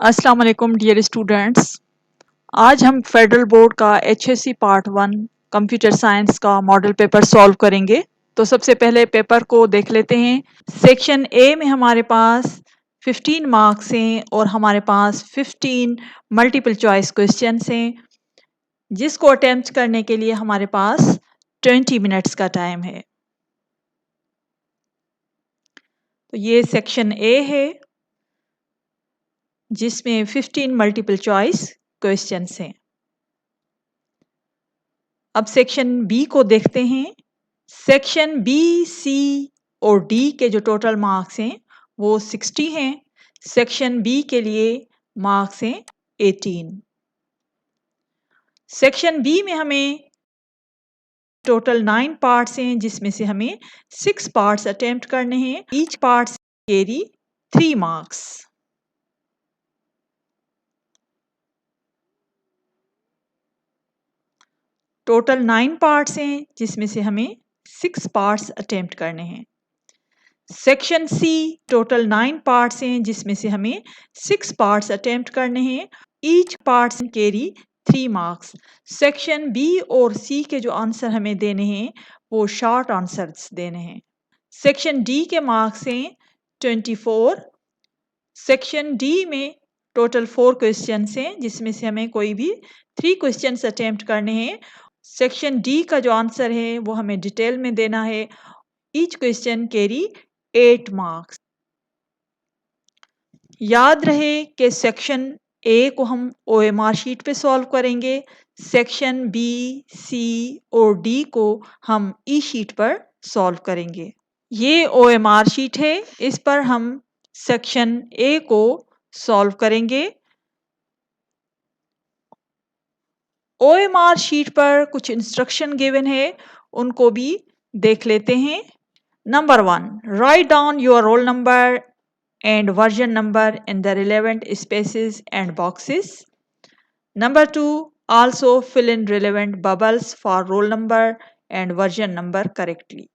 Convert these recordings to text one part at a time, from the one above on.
अस्सलाम वालेकुम dear students. आज हम फेडरल बोर्ड का HSC पार्ट 1 कंप्यूटर साइंस का मॉडल पेपर सॉल्व करेंगे। तो सबसे पहले पेपर को देख लेते हैं। सेक्शन ए में हमारे पास 15 मार्क्स हैं और हमारे पास 15 मल्टीपल चॉइस क्वेश्चंस हैं, जिसको अटेम्प्ट करने के लिए हमारे पास 20 मिनट्स का टाइम है। तो ये सेक्शन ए है, जिसमें 15 मल्टीपल चॉइस क्वेश्चंस हैं। अब सेक्शन बी को देखते हैं। सेक्शन बी, सी और डी के जो टोटल मार्क्स हैं वो 60 हैं। सेक्शन बी के लिए मार्क्स हैं 18। सेक्शन बी में हमें टोटल 9 पार्ट्स हैं, जिसमें से हमें 6 पार्ट्स अटेम्प्ट करने हैं। Each part carry 3 marks. Total 9 parts हैं, जिसमें से हमें 6 पार्ट्स अटेम्प्ट करने हैं। सेक्शन सी टोटल 9 पार्ट्स हैं, जिसमें से हमें 6 पार्ट्स अटेम्प्ट करने हैं। Each parts carry 3 marks. Section B और सी के जो आंसर हमें देने हैं वो शॉर्ट आंसर्स देने हैं। सेक्शन डी के मार्क्स हैं 24। सेक्शन डी में टोटल 4 क्वेश्चंस हैं, जिसमें से हमें कोई भी 3 क्वेश्चंस अटेम्प्ट करने हैं। सेक्शन डी का जो आंसर है वो हमें डिटेल में देना है। Each question carry 8 marks. याद रहे कि सेक्शन ए को हम OMR शीट पे सॉल्व करेंगे, सेक्शन बी, सी और डी को हम ई शीट पर सॉल्व करेंगे। ये OMR शीट है, इस पर हम सेक्शन ए को सॉल्व करेंगे। OMR शीट पर कुछ इंस्ट्रक्शन गिवन है, उनको भी देख लेते हैं। Number 1, write down your roll number and version number in the relevant spaces and boxes. Number 2, also fill in relevant bubbles for roll number and version number correctly.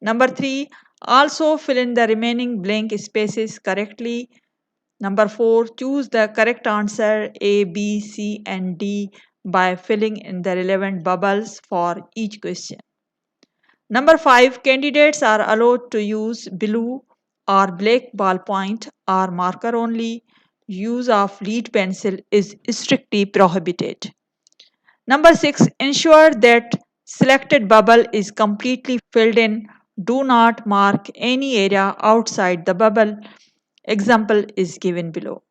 Number 3, also fill in the remaining blank spaces correctly. Number 4, choose the correct answer A, B, C and D by filling in the relevant bubbles for each question. Number 5, candidates are allowed to use blue or black ballpoint or marker only. Use of lead pencil is strictly prohibited. Number 6, ensure that selected bubble is completely filled in. Do not mark any area outside the bubble. Example is given below.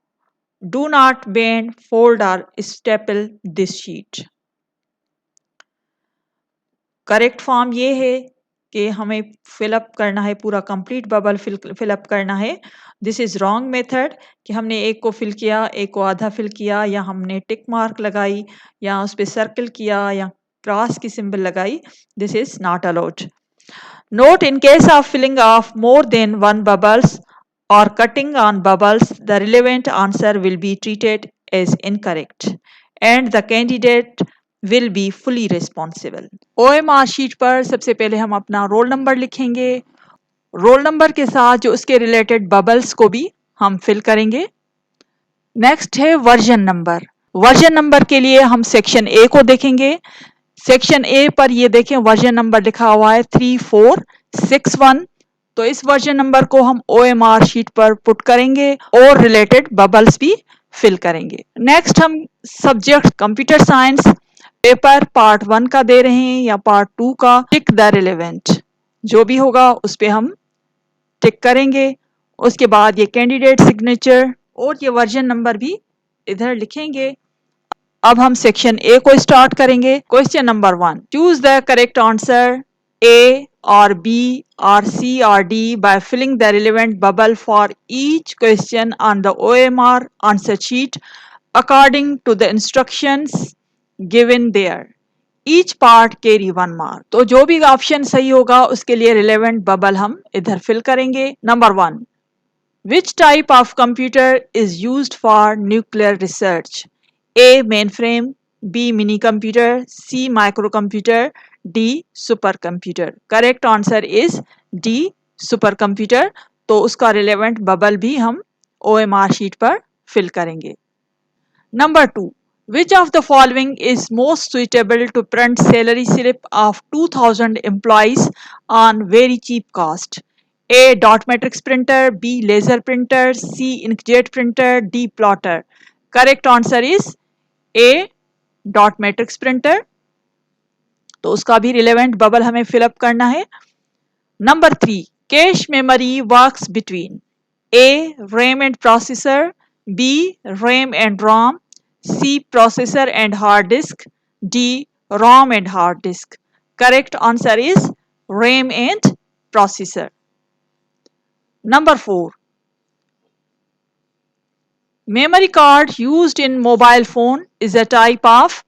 Do not bend, fold or staple this sheet. Correct form ये है कि हमें fill up करना है, पूरा complete bubble fill up करना है। This is wrong method कि हमने एक को फिल किया, एक को आधा फिल किया, या हमने टिक मार्क लगाई, या उस पर सर्कल किया, या क्रॉस की सिंबल लगाई। This is not allowed. Note, in case of filling of more than one bubbles or cutting on bubbles, the relevant answer will be treated as incorrect and the candidate will be fully responsible. OMR sheet पर सबसे पहले हम अपना roll number लिखेंगे। Roll number के साथ जो उसके रिलेटेड बबल्स को भी हम फिल करेंगे। नेक्स्ट है वर्जन नंबर। वर्जन नंबर के लिए हम सेक्शन ए को देखेंगे। सेक्शन ए पर ये देखें, वर्जन नंबर लिखा हुआ है 3461। तो इस वर्जन नंबर को हम OMR शीट पर पुट करेंगे और रिलेटेड बबल्स भी फिल करेंगे। नेक्स्ट हम subject computer science paper part 1 का दे रहे हैं या पार्ट 2 का। टिक द रिलेवेंट, जो भी होगा उस पर हम टिक करेंगे। उसके बाद ये कैंडिडेट सिग्नेचर और ये वर्जन नंबर भी इधर लिखेंगे। अब हम सेक्शन ए को स्टार्ट करेंगे। Question number 1, choose the correct answer A or B or C or D by filling the relevant bubble for each question on the OMR answer sheet according to the instructions given there. Each part carry 1 mark. तो जो भी option सही होगा उसके लिए relevant bubble हम इधर fill करेंगे। Number 1, which type of computer is used for nuclear research? A, mainframe, B, mini computer, C, microcomputer, D, supercomputer. Correct answer is D, supercomputer. तो उसका रिलेवेंट बबल भी हम OMR शीट पर fill करेंगे। Number 2, which of the following is most suitable to print salary slip of 2000 employees on very cheap cost? A. Dot matrix printer, B. Laser printer, C. Inkjet printer, D. plotter. Correct answer is A. Dot matrix printer. तो उसका भी relevant bubble हमें fill up करना है। Number 3, cache memory works between A. RAM and processor, B. RAM and ROM, C. Processor and hard disk, D. ROM and hard disk. Correct answer is RAM and processor. Number 4, memory card used in mobile phone is a type of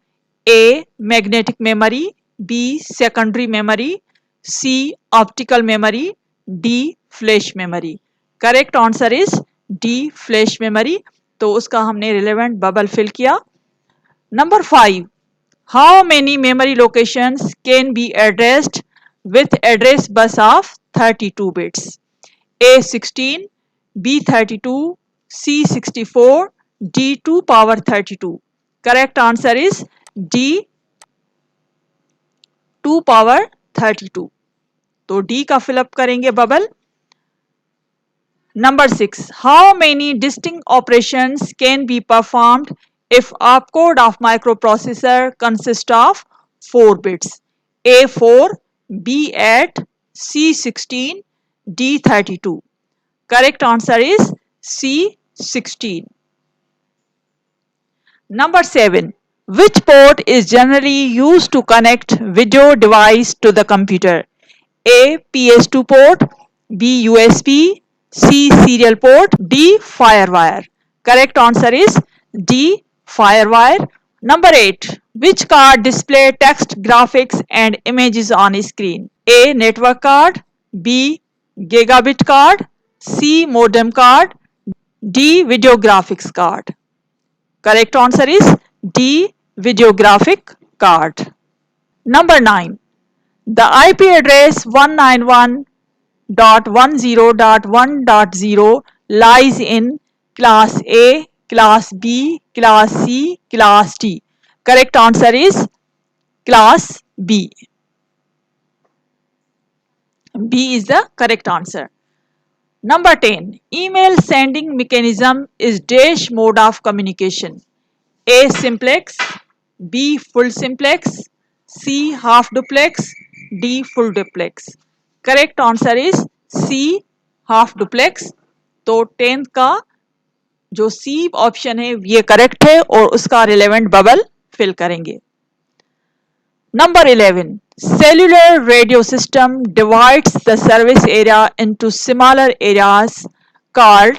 A. Magnetic memory, B. Secondary memory, C. Optical memory, D. Flash memory. Correct answer is D. Flash memory. तो उसका हमने relevant bubble fill किया। Number 5, how many memory locations can be addressed with address bus of 32 bits? A 16, B 32, C 64, D 2 power 32. Correct answer is D 2 power 32. तो D का fill up करेंगे bubble. Number 6, how many distinct operations can be performed if opcode of microprocessor consists of 4 bits? A 4, B 8, C 16, D 32. Correct answer is C 16. Number 7, which port is generally used to connect video device to the computer? A PS2 port, B USB, C serial port, D firewire. Correct answer is D firewire. Number 8, which card display text, graphics and images on screen? A network card, B gigabit card, C modem card, D video graphics card. Correct answer is D video graphic card. Number 9, the IP address 191.10.1.0 lies in class A, class B, class C, class D. Correct answer is class B. B is the correct answer. Number 10, email sending mechanism is dash mode of communication. A simplex, B full simplex, C half duplex, D full duplex. Correct answer is C half duplex. तो 10th का जो C option है ये correct है और उसका relevant bubble fill करेंगे। Number 11, cellular radio system divides the service area into smaller areas called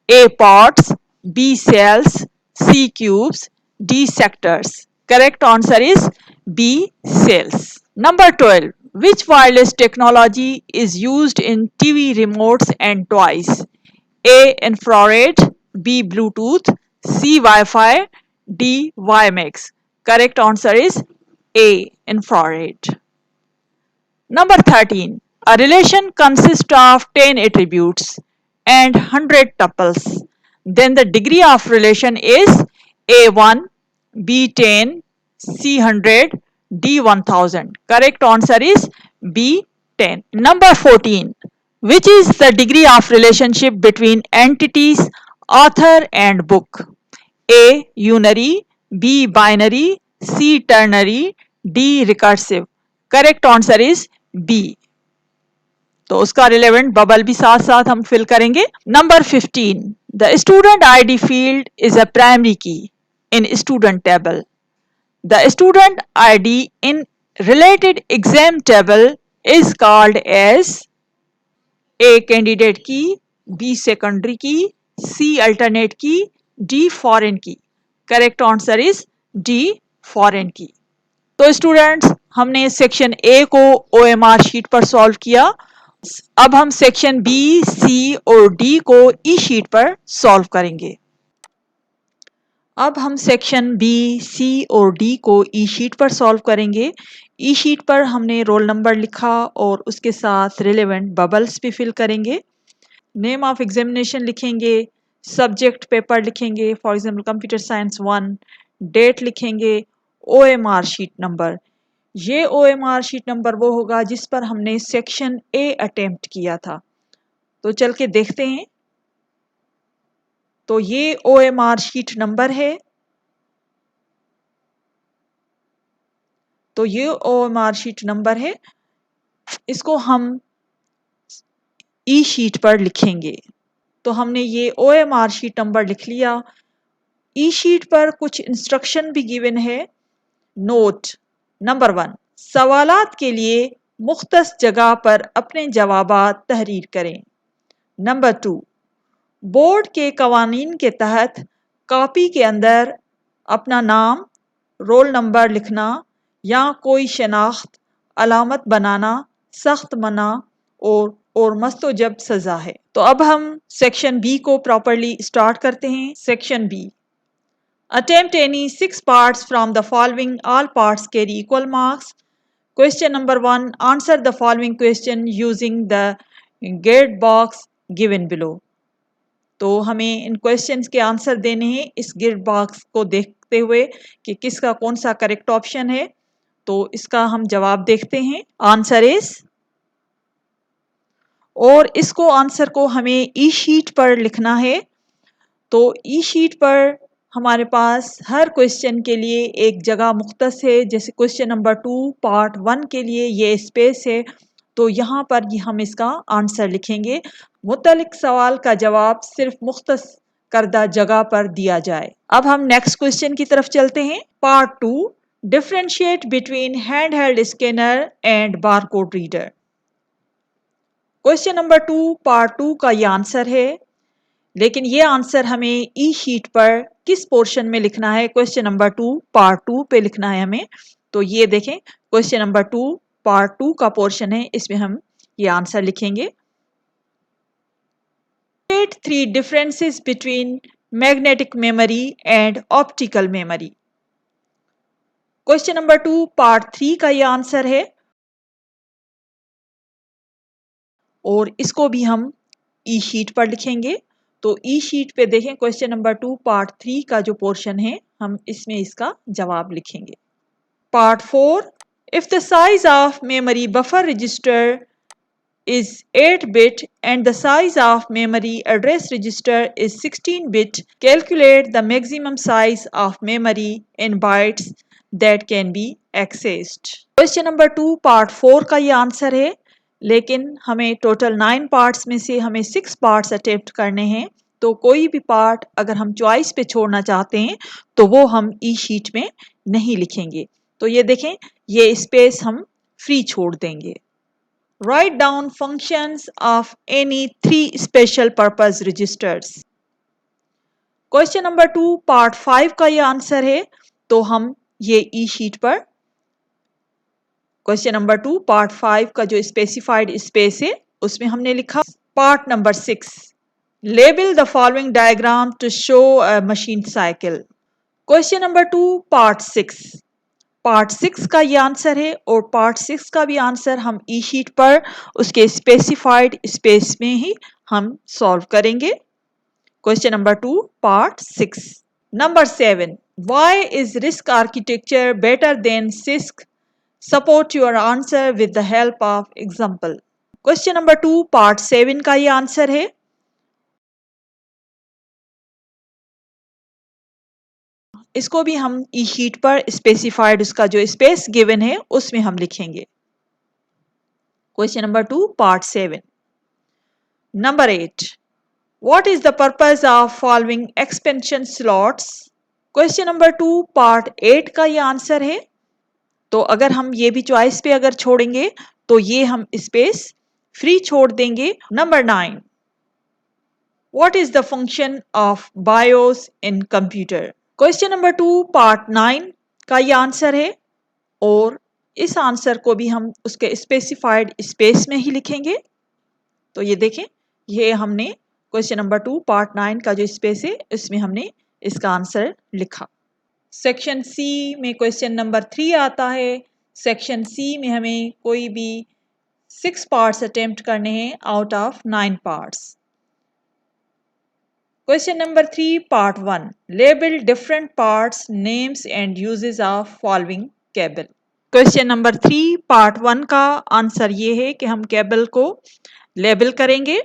A pods, B cells, C cubes, D sectors. Correct answer is B cells. Number 12, which wireless technology is used in TV remotes and toys? A infrared, B Bluetooth, C Wi-Fi, D WiMAX. Correct answer is A infrared. Number 13, a relation consists of 10 attributes and 100 tuples. Then the degree of relation is A1, B10, C100, D1000. Correct answer is B10. Number 14, which is the degree of relationship between entities author and book? A unary, B binary, C ternary, D recursive. Correct answer is B. तो उसका relevant bubble भी साथ साथ हम फिल करेंगे। Number 15, the student ID field is a primary key in student table. The student ID in related exam table is called as a candidate key, B secondary key, C alternate key, D foreign key. Correct answer is D foreign key. तो students हमने section A को OMR sheet पर solve किया। अब हम section B, सी और D को ई sheet पर सॉल्व करेंगे। अब हम सेक्शन बी, सी और डी को ई शीट पर सॉल्व करेंगे। ई शीट पर हमने रोल नंबर लिखा और उसके साथ रिलेवेंट बबल्स भी फिल करेंगे। नेम ऑफ एग्जामिनेशन लिखेंगे, सब्जेक्ट पेपर लिखेंगे, for example computer science 1, date लिखेंगे, ओएमआर शीट नंबर। ये ओएमआर शीट नंबर वो होगा जिस पर हमने सेक्शन ए अटेम्प्ट किया था। तो चल के देखते हैं। तो ये ओएमआर शीट नंबर है। तो ये ओएमआर शीट नंबर है, इसको हम ई शीट पर लिखेंगे। तो हमने ये ओएमआर शीट नंबर लिख लिया। ई शीट पर कुछ इंस्ट्रक्शन भी गिवन है। नोट नंबर 1, सवालात के लिए मुख्तस जगह पर अपने जवाबात तहरीर करें। नंबर 2, बोर्ड के कवानीन के तहत कॉपी के अंदर अपना नाम, रोल नंबर लिखना या कोई शनाख्त अलामत बनाना सख्त मना और मस्तोजब सज़ा है। तो अब हम सेक्शन बी को प्रॉपरली स्टार्ट करते हैं। Section B, attempt any 6 parts from the following. All parts carry equal marks. Question number 1, answer the following question using the grid box given below. तो हमें इन क्वेश्चंस के आंसर देने हैं इस gift box को देखते हुए कि किसका कौन सा करेक्ट ऑप्शन है। तो इसका हम जवाब देखते हैं। आंसर इज, और इसको आंसर को हमें ई शीट पर लिखना है। तो ई शीट पर हमारे पास हर क्वेश्चन के लिए एक जगह मुख्तस है। जैसे क्वेश्चन नंबर 2 पार्ट 1 के लिए ये स्पेस है, तो यहाँ पर हम इसका आंसर लिखेंगे। मुतल्लिक सवाल का जवाब सिर्फ मुख्तस करदा जगह पर दिया जाए। अब हम नेक्स्ट क्वेश्चन की तरफ चलते हैं। Part 2, differentiate between hand held scanner and barcode reader. Question number 2 part 2 का ये आंसर है, लेकिन ये आंसर हमें ई शीट पर किस पोर्शन में लिखना है? क्वेश्चन नंबर 2 पार्ट 2 पे लिखना है हमें। तो ये देखें, क्वेश्चन नंबर 2 पार्ट 2 का पोर्शन है, इसमें हम ये आंसर लिखेंगे। 3 differences between magnetic memory and optical memory. Question number 2 part 3 का ये आंसर है, और इसको भी हम ई शीट पर लिखेंगे। तो ई शीट पे देखें, क्वेश्चन नंबर 2 पार्ट 3 का जो पोर्शन है हम इसमें इसका जवाब लिखेंगे। Part 4, if the size of memory buffer register is 8-bit and the size of memory address register is 16-bit, calculate the maximum size of memory in bytes that can be accessed. Question number 2 part 4 का ये answer है, लेकिन हमें total 9 parts में से हमें 6 parts attempt करने हैं। तो कोई भी पार्ट अगर हम चॉइस पे छोड़ना चाहते हैं तो वो हम ई शीट में नहीं लिखेंगे। तो ये देखें, ये स्पेस हम फ्री छोड़ देंगे। Write down functions of any 3 special purpose registers. Question number 2 part 5 का ये आंसर है, तो हम ये ई शीट पर क्वेश्चन नंबर 2 पार्ट 5 का जो स्पेसिफाइड स्पेस है उसमें हमने लिखा। Part number 6, label the following diagram to show a machine cycle. Question number 2 part 6, part 6 का ये आंसर है, और पार्ट 6 का भी आंसर हम ई शीट पर उसके स्पेसिफाइड स्पेस में ही हम सॉल्व करेंगे। Question number 2 part 6। Number 7, why is risk architecture better than six? Support your answer with the help of example. Question number 2 part 7 का ये आंसर है, इसको भी हम ई शीट पर स्पेसिफाइड उसका जो स्पेस गिवन है उसमें हम लिखेंगे। Question number 2 part 7। Number 8, what is the purpose of following expansion slots? Question number 2 part 8 का ये आंसर है। तो अगर हम ये भी चॉइस पे अगर छोड़ेंगे तो ये हम स्पेस फ्री छोड़ देंगे। Number 9, what is the function of BIOS in computer? Question number 2 part 9 का ये आंसर है, और इस आंसर को भी हम उसके स्पेसिफाइड स्पेस में ही लिखेंगे। तो ये देखें, ये हमने क्वेश्चन नंबर 2 पार्ट 9 का जो स्पेस है इसमें हमने इसका आंसर लिखा। सेक्शन सी में क्वेश्चन नंबर 3 आता है। सेक्शन सी में हमें कोई भी 6 पार्ट्स अटेम्प्ट करने हैं out of 9 parts. Question number 3, part 1. Label different parts, names and uses of following cable. Question number 3 part 1 का आंसर ये है कि हम केबल को लेबल करेंगे।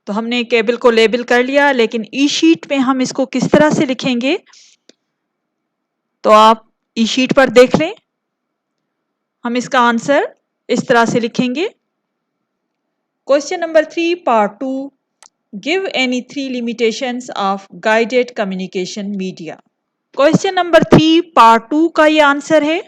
तो हमने केबल को लेबल कर लिया, लेकिन ई शीट में हम इसको किस तरह से लिखेंगे तो आप ई शीट पर देख लें। हम इसका आंसर इस तरह से लिखेंगे। Question number 3 part 2, give any 3 limitations of guided communication media. Question number 3 part 2 का ये आंसर है।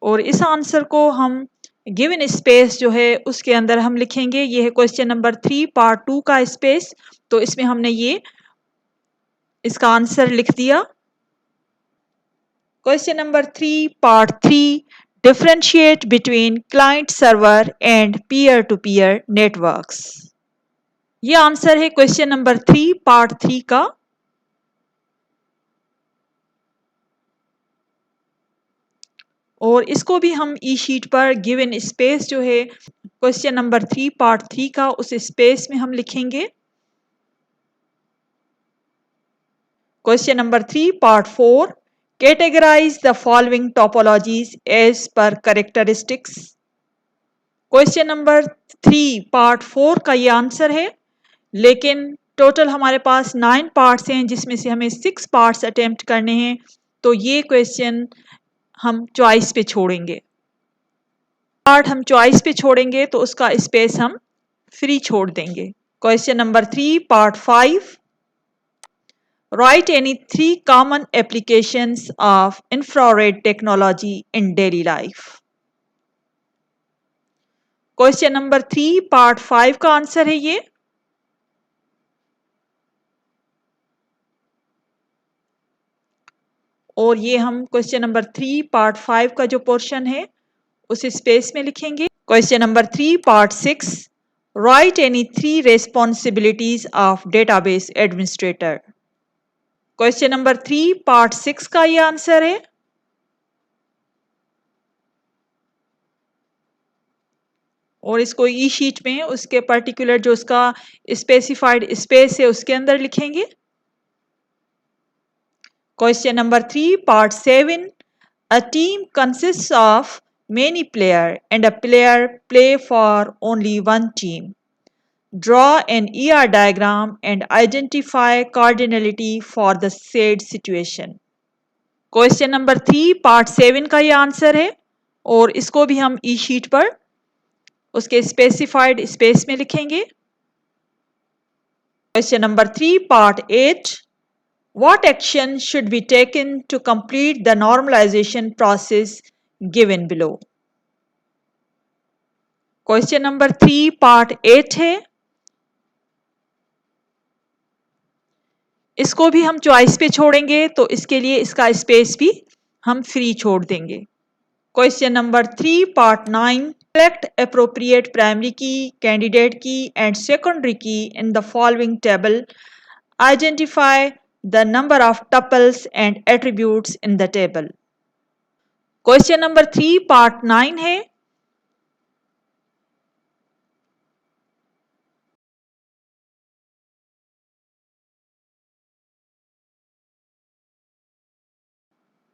और इस आंसर को हम गिवन स्पेस जो है उसके अंदर हम लिखेंगे। ये है क्वेश्चन नंबर 3 पार्ट 2 का स्पेस। तो इसमें हमने ये इसका आंसर लिख दिया। Question number 3 part 3, differentiate between client server and peer to peer networks. ये आंसर है क्वेश्चन नंबर 3 पार्ट 3 का। और इसको भी हम ई शीट पर गिवन स्पेस जो है क्वेश्चन नंबर 3 पार्ट 3 का, उस स्पेस में हम लिखेंगे। Question number 3 part 4, categorize the following topologies as per characteristics. Question number 3 part 4 का ये आंसर है, लेकिन टोटल हमारे पास 9 पार्ट्स हैं जिसमें से हमें 6 पार्ट्स अटेम्प्ट करने हैं। तो ये क्वेश्चन हम चॉइस पे छोड़ेंगे। पार्ट हम चॉइस पे छोड़ेंगे तो उसका स्पेस हम फ्री छोड़ देंगे। Question number 3 part 5, write any 3 common applications of infrared technology in daily life। Question number 3 part 5 का आंसर है ये। और ये हम क्वेश्चन नंबर 3 पार्ट 5 का जो पोर्शन है उस स्पेस में लिखेंगे। Question number 3 part 6, right any 3 responsibilities of database administrator. Question number 3 part 6 का ये आंसर है। और इसको ई शीट में उसके पर्टिकुलर जो उसका स्पेसिफाइड स्पेस है उसके अंदर लिखेंगे। Question number 3 part 7, a team consists of many players and a player play for only one team. Draw an ER diagram and identify cardinality for the said situation. Question number 3 part 7 का ये answer है। और इसको भी हम E sheet पर उसके specified space में लिखेंगे। Question number 3 part 8, what action should be taken to complete the normalization process given below। Question number 3 part 8 है। इसको भी हम चॉइस पे छोड़ेंगे तो इसके लिए इसका स्पेस भी हम फ्री छोड़ देंगे। Question number 3 part 9, select appropriate primary key, candidate key and secondary key in the following table. Identify the number of tuples and attributes in the table। Question number 3 part 9 है।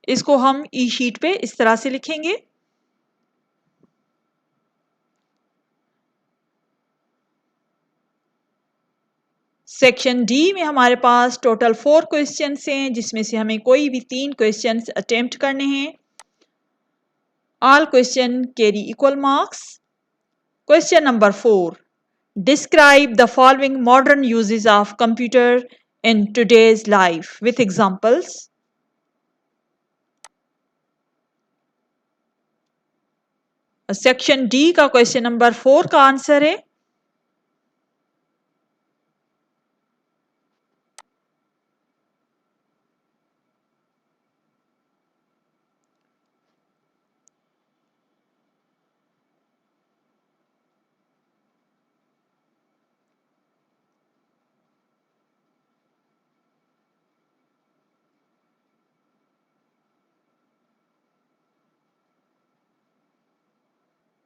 इसको हम E sheet पे इस तरह से लिखेंगे। Section D में हमारे पास टोटल 4 क्वेश्चंस हैं जिसमें से हमें कोई भी 3 क्वेश्चंस अटेम्प्ट करने हैं। All question carry equal marks. Question number 4, describe the following modern uses of computer in today's life with examples. Section D का क्वेश्चन नंबर 4 का आंसर है।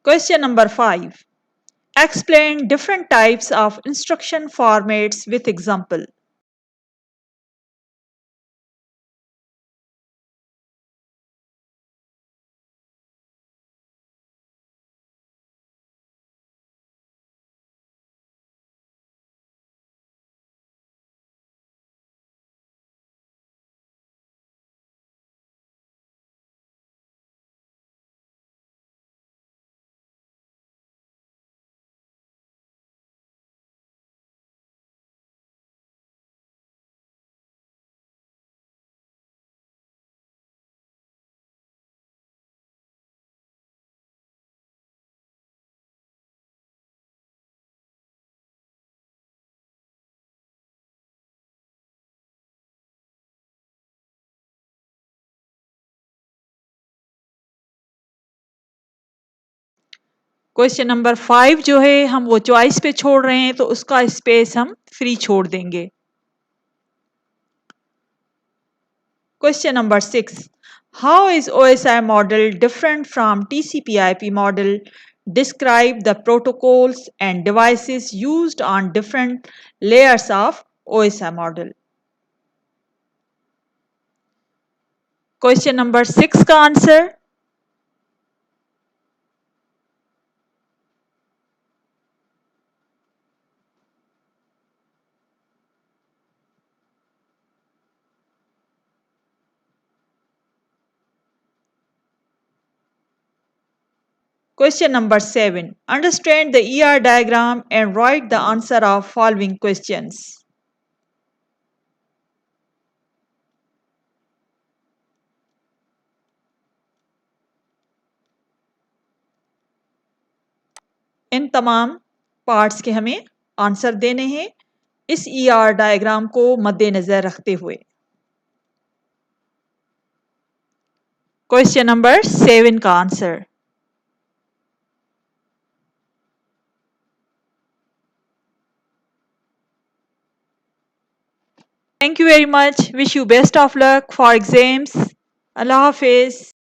Question number 5. Explain different types of instruction formats with example. Question number 5 जो है हम वो choice पे छोड़ रहे हैं तो उसका स्पेस हम फ्री छोड़ देंगे। Question number 6. How is OSI model different from TCP/IP model? Describe the protocols and devices used on different layers of OSI model. Question number 6 का answer Question number 7. Understand the ER diagram and write the answer of following questions. इन तमाम parts के हमें answer देने हैं इस ER diagram को मद्देनजर रखते हुए। क्वेश्चन नंबर 7 का answer Thank you very much. Wish you best of luck for exams. Allah Hafiz.